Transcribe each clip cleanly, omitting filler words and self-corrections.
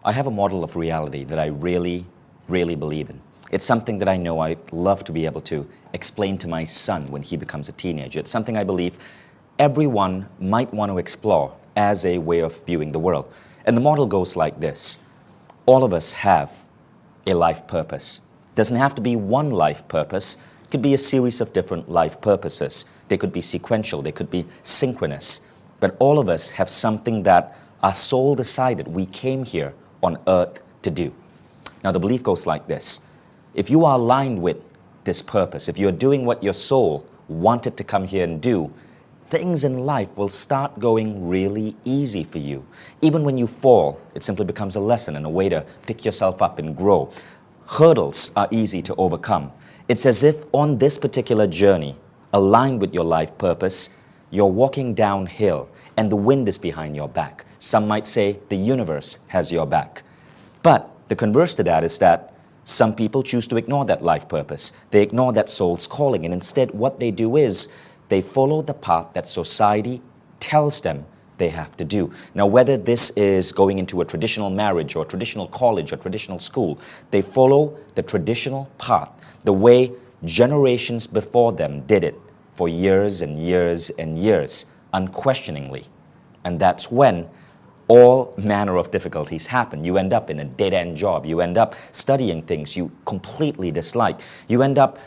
I have a model of reality that I really, really believe in. It's something that I know I'd love to be able to explain to my son when he becomes a teenager. It's something I believe everyone might want to explore as a way of viewing the world. And the model goes like this. All of us have a life purpose. Doesn't have to be one life purpose. It could be a series of different life purposes. They could be sequential, they could be synchronous. But all of us have something that our soul decided we came here on earth to do. Now the belief goes like this. If you are aligned with this purpose, if you're doing what your soul wanted to come here and do, things in life will start going really easy for you. Even when you fall, it simply becomes a lesson and a way to pick yourself up and grow. Hurdles are easy to overcome. It's as if on this particular journey, aligned with your life purpose, you're walking downhill and the wind is behind your back. Some might say the universe has your back. But the converse to that is that some people choose to ignore that life purpose. They ignore that soul's calling, and instead what they do is they follow the path that society tells them they have to do. Now, whether this is going into a traditional marriage or traditional college or traditional school, they follow the traditional path, the way generations before them did it for years and years and years, unquestioningly. And that's when all manner of difficulties happen. You end up in a dead-end job. You end up studying things you completely dislike. You end up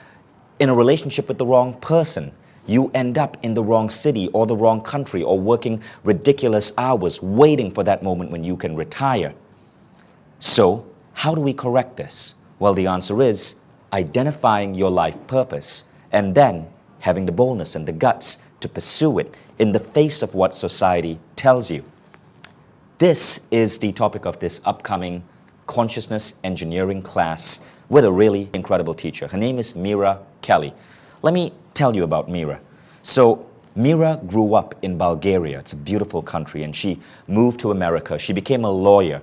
in a relationship with the wrong person. You end up in the wrong city or the wrong country or working ridiculous hours waiting for that moment when you can retire. So, how do we correct this? Well, the answer is identifying your life purpose and then having the boldness and the guts to pursue it in the face of what society tells you. This is the topic of this upcoming consciousness engineering class with a really incredible teacher. Her name is Mira Kelly. Let me tell you about Mira. So Mira grew up in Bulgaria. It's a beautiful country, and she moved to America. She became a lawyer.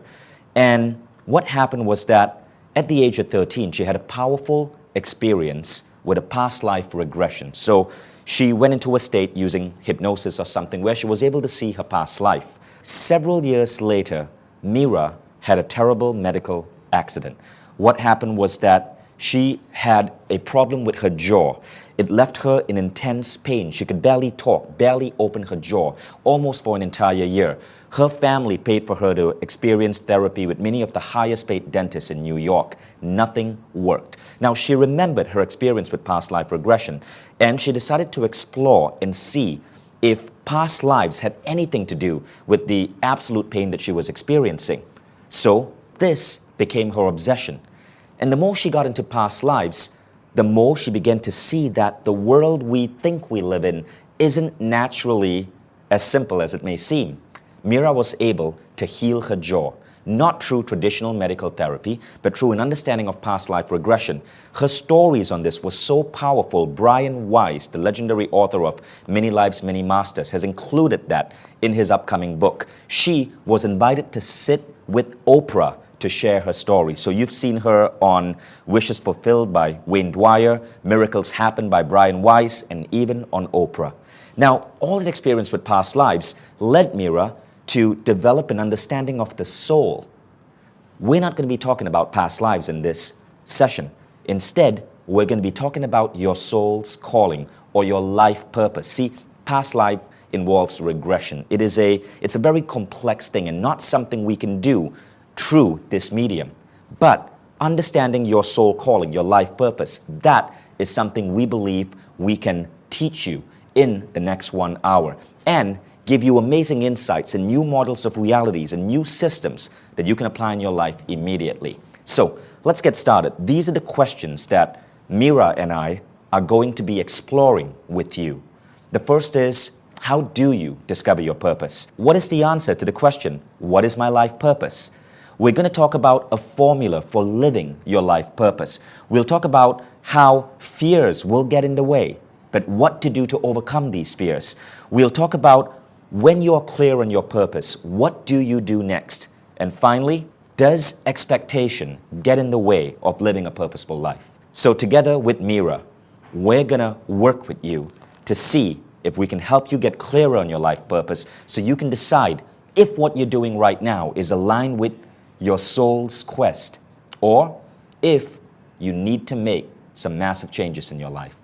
And what happened was that at the age of 13, she had a powerful experience with a past life regression. So she went into a state using hypnosis or something where she was able to see her past life. Several years later, Mira had a terrible medical accident. What happened was that she had a problem with her jaw. It left her in intense pain. She could barely talk, barely open her jaw, almost for an entire year. Her family paid for her to experience therapy with many of the highest paid dentists in New York. Nothing worked. Now, she remembered her experience with past life regression, and she decided to explore and see if past lives had anything to do with the absolute pain that she was experiencing. So this became her obsession. And the more she got into past lives, the more she began to see that the world we think we live in isn't naturally as simple as it may seem. Mira was able to heal her jaw, not through traditional medical therapy, but through an understanding of past life regression. Her stories on this were so powerful. Brian Weiss, the legendary author of Many Lives, Many Masters, has included that in his upcoming book. She was invited to sit with Oprah to share her story. So you've seen her on Wishes Fulfilled by Wayne Dwyer, Miracles Happen by Brian Weiss, and even on Oprah. Now, all that experience with past lives led Mira to develop an understanding of the soul. We're not going to be talking about past lives in this session. Instead, we're going to be talking about your soul's calling or your life purpose. See, past life involves regression. It's a very complex thing and not something we can do through this medium. But understanding your soul calling, your life purpose, that is something we believe we can teach you in the next 1 hour and give you amazing insights and new models of realities and new systems that you can apply in your life immediately. So let's get started. These are the questions that Mira and I are going to be exploring with you. The first is, how do you discover your purpose? What is the answer to the question, what is my life purpose? We're going to talk about a formula for living your life purpose. We'll talk about how fears will get in the way, but what to do to overcome these fears. We'll talk about when you're clear on your purpose, what do you do next? And finally, does expectation get in the way of living a purposeful life? So together with Mira, we're going to work with you to see if we can help you get clearer on your life purpose so you can decide if what you're doing right now is aligned with your soul's quest, or if you need to make some massive changes in your life.